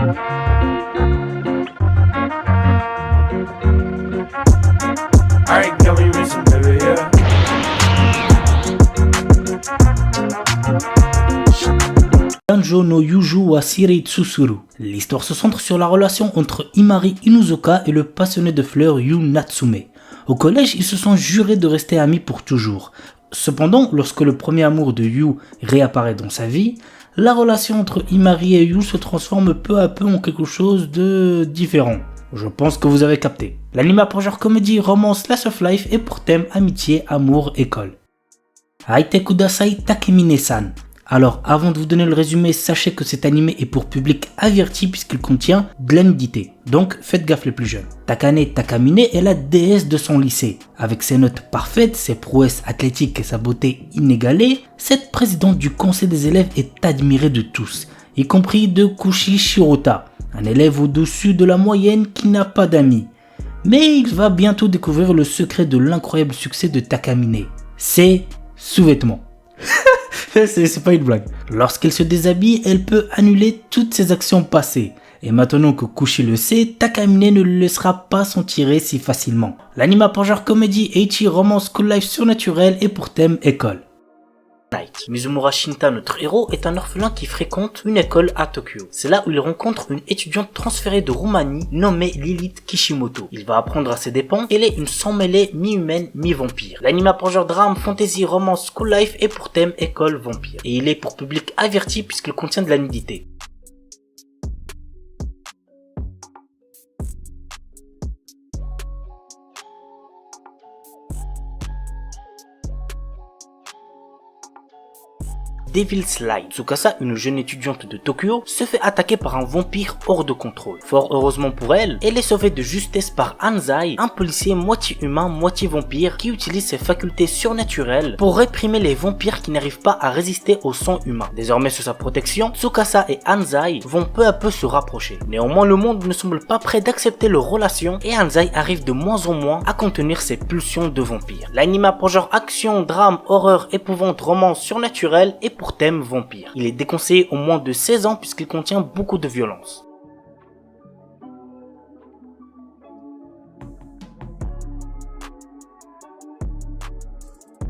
Alright, can we miss some baby, yeah? Danjo no Yuju wa Shirei Tsusuru. L'histoire se centre sur la relation entre Imari Inuzuka et le passionné de fleurs Yu Natsume. Au collège, ils se sont jurés de rester amis pour toujours. Cependant, lorsque le premier amour de Yu réapparaît dans sa vie, la relation entre Imari et Yu se transforme peu à peu en quelque chose de différent. Je pense que vous avez capté. L'anime pour genre comédie, romance, slice of life et pour thème amitié, amour, école. Aite kudasai Takemine-san. Alors, avant de vous donner le résumé, sachez que cet animé est pour public averti puisqu'il contient de la nudité. Donc, faites gaffe les plus jeunes. Takane Takamine est la déesse de son lycée. Avec ses notes parfaites, ses prouesses athlétiques et sa beauté inégalée, cette présidente du conseil des élèves est admirée de tous, y compris de Kushi Shirota, un élève au-dessus de la moyenne qui n'a pas d'amis. Mais il va bientôt découvrir le secret de l'incroyable succès de Takamine. Ses sous-vêtements. C'est pas une blague. Lorsqu'elle se déshabille, elle peut annuler toutes ses actions passées. Et maintenant que Kushi le sait, Takamine ne le laissera pas s'en tirer si facilement. L'anime pour genre comédie, ecchi, romance, school life surnaturel et pour thème école. Night. Mizumura Shinta, notre héros, est un orphelin qui fréquente une école à Tokyo. C'est là où il rencontre une étudiante transférée de Roumanie nommée Lilith Kishimoto. Il va apprendre à ses dépens qu'elle est une sang-mêlée mi-humaine, mi-vampire. L'anime pour genre drame, fantasy, romance, school life et pour thème école vampire. Et il est pour public averti puisqu'il contient de la nudité. Devil's Light. Tsukasa, une jeune étudiante de Tokyo, se fait attaquer par un vampire hors de contrôle. Fort heureusement pour elle, elle est sauvée de justesse par Anzai, un policier moitié humain, moitié vampire, qui utilise ses facultés surnaturelles pour réprimer les vampires qui n'arrivent pas à résister au sang humain. Désormais sous sa protection, Tsukasa et Anzai vont peu à peu se rapprocher. Néanmoins, le monde ne semble pas prêt d'accepter leur relation et Anzai arrive de moins en moins à contenir ses pulsions de vampire. L'anime pour genre action, drame, horreur, épouvante, romance, surnaturelle et pour thème vampire. Il est déconseillé aux moins de 16 ans puisqu'il contient beaucoup de violence.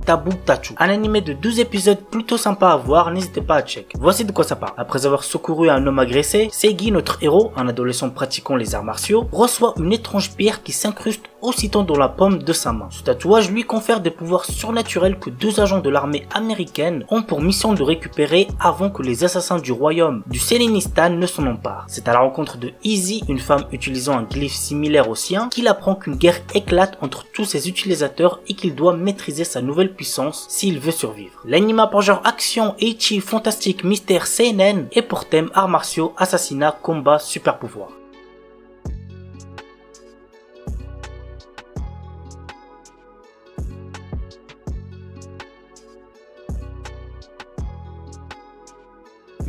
Tabu Tachu, un animé de 12 épisodes plutôt sympa à voir, n'hésitez pas à check. Voici de quoi ça parle. Après avoir secouru un homme agressé, Seigi, notre héros, un adolescent pratiquant les arts martiaux, reçoit une étrange pierre qui s'incruste aussitôt dans la paume de sa main. Ce tatouage lui confère des pouvoirs surnaturels que deux agents de l'armée américaine ont pour mission de récupérer avant que les assassins du royaume du Selenistan ne s'en emparent. C'est à la rencontre de Izzy, une femme utilisant un glyphe similaire au sien, qu'il apprend qu'une guerre éclate entre tous ses utilisateurs et qu'il doit maîtriser sa nouvelle puissance s'il veut survivre. L'anime pour genre action, ecchi, fantastique, mystère, seinen et pour thème arts martiaux, assassinat, combat, super pouvoir.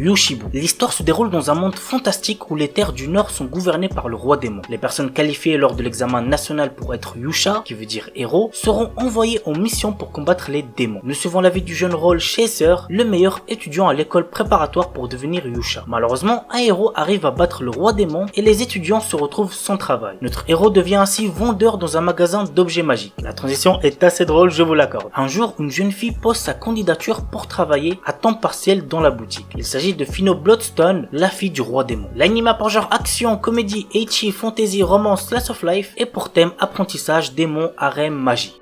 Yoshibu. L'histoire se déroule dans un monde fantastique où les terres du Nord sont gouvernées par le roi démon. Les personnes qualifiées lors de l'examen national pour être Yusha, qui veut dire héros, seront envoyées en mission pour combattre les démons. Nous suivons la vie du jeune Roll Chaser, le meilleur étudiant à l'école préparatoire pour devenir Yusha. Malheureusement, un héros arrive à battre le roi démon et les étudiants se retrouvent sans travail. Notre héros devient ainsi vendeur dans un magasin d'objets magiques. La transition est assez drôle, je vous l'accorde. Un jour, une jeune fille pose sa candidature pour travailler à temps partiel dans la boutique. Il s'agit de Fino Bloodstone, la fille du roi démon. L'anime pour genre action, comédie, ecchi, fantasy, romance, slice of life et pour thème apprentissage, démon, harem, magie.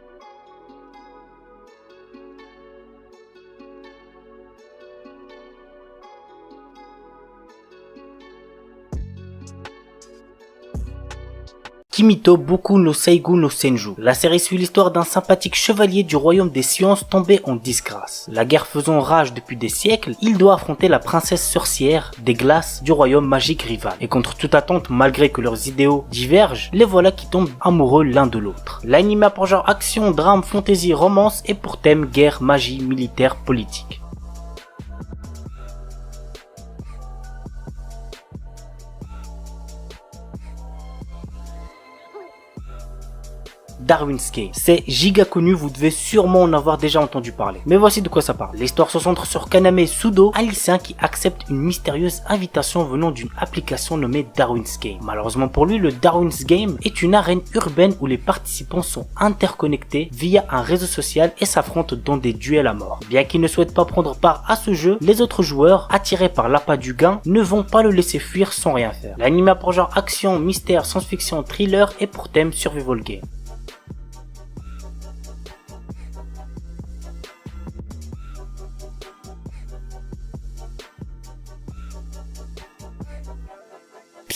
Kimito Boku no Seigu no Senju. La série suit l'histoire d'un sympathique chevalier du royaume des sciences tombé en disgrâce. La guerre faisant rage depuis des siècles, il doit affronter la princesse sorcière des glaces du royaume magique rival. Et contre toute attente, malgré que leurs idéaux divergent, les voilà qui tombent amoureux l'un de l'autre. L'anime pour genre action, drame, fantasy, romance et pour thème guerre, magie, militaire, politique. Darwin's Game. C'est giga connu, vous devez sûrement en avoir déjà entendu parler. Mais voici de quoi ça parle. L'histoire se centre sur Kaname Sudo, un lycéen qui accepte une mystérieuse invitation venant d'une application nommée Darwin's Game. Malheureusement pour lui, le Darwin's Game est une arène urbaine où les participants sont interconnectés via un réseau social et s'affrontent dans des duels à mort. Bien qu'il ne souhaite pas prendre part à ce jeu, les autres joueurs, attirés par l'appât du gain, ne vont pas le laisser fuir sans rien faire. L'anime a pour genre action, mystère, science-fiction, thriller et pour thème survival game.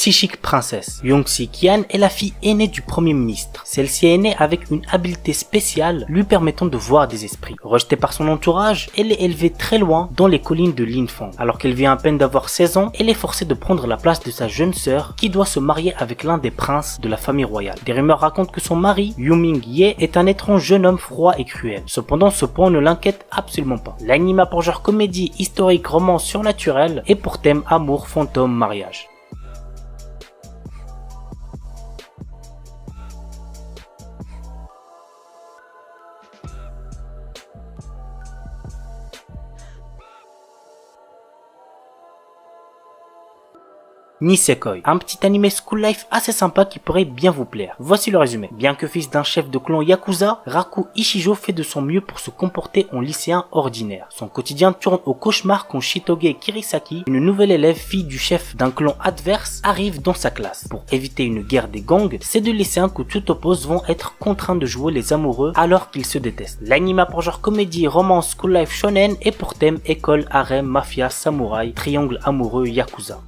Psychic Princess. Young-si Kian est la fille aînée du premier ministre. Celle-ci est née avec une habileté spéciale lui permettant de voir des esprits. Rejetée par son entourage, elle est élevée très loin dans les collines de Linfang. Alors qu'elle vient à peine d'avoir 16 ans, elle est forcée de prendre la place de sa jeune sœur qui doit se marier avec l'un des princes de la famille royale. Des rumeurs racontent que son mari, Yuming Ye, est un étrange jeune homme froid et cruel. Cependant, ce point ne l'inquiète absolument pas. L'anime a pour genre comédie, historique, romance surnaturelle et pour thème amour, fantôme, mariage. Nisekoi, un petit animé school life assez sympa qui pourrait bien vous plaire. Voici le résumé. Bien que fils d'un chef de clan Yakuza, Raku Ishijo fait de son mieux pour se comporter en lycéen ordinaire. Son quotidien tourne au cauchemar quand Shitoge Kirisaki, une nouvelle élève fille du chef d'un clan adverse, arrive dans sa classe. Pour éviter une guerre des gangs, ces deux lycéens que tout oppose vont être contraints de jouer les amoureux alors qu'ils se détestent. L'anime a pour genre comédie, romance, school life shonen et pour thème école, harem, mafia, samouraï, triangle amoureux, Yakuza.